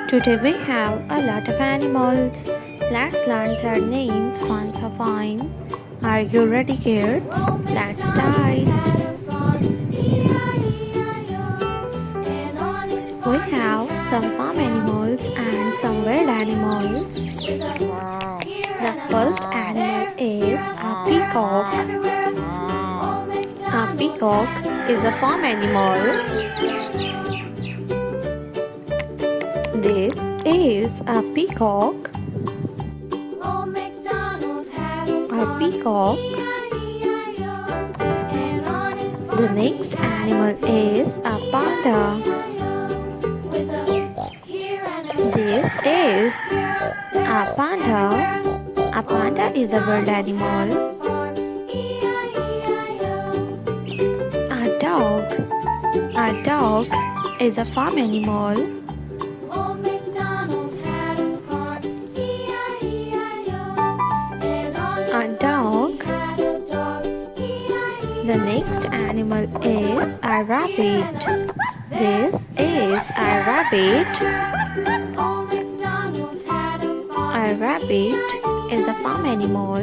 Today we have a lot of animals. Let's learn their names one by one. Are you ready, kids? Let's start. We have some farm animals and some wild animals. The first animal is a peacock. A peacock is a farm animal. This is a peacock. A peacock. The next animal is a panda. This is a panda. A panda is a wild animal. A dog. A dog is a farm animal. A dog. The next animal is a rabbit. This is a rabbit. A rabbit is a farm animal.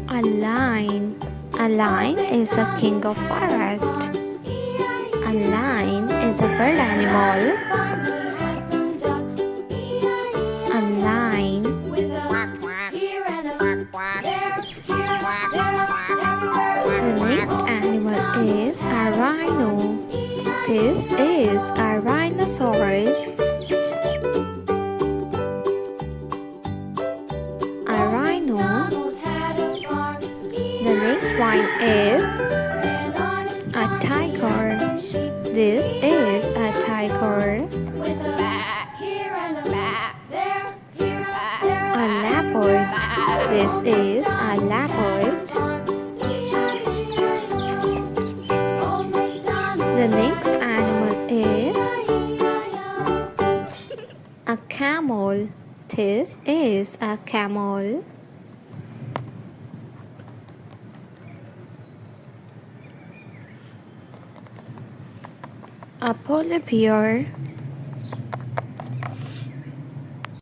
A lion. A lion is the king of forest. A lion is a wild animal. A lion. The next animal is a rhino. This is a rhinoceros. A rhino. The next one is a tiger. This is a tiger. A leopard. This is a leopard. The next animal is a camel. This is a camel. A polar bear.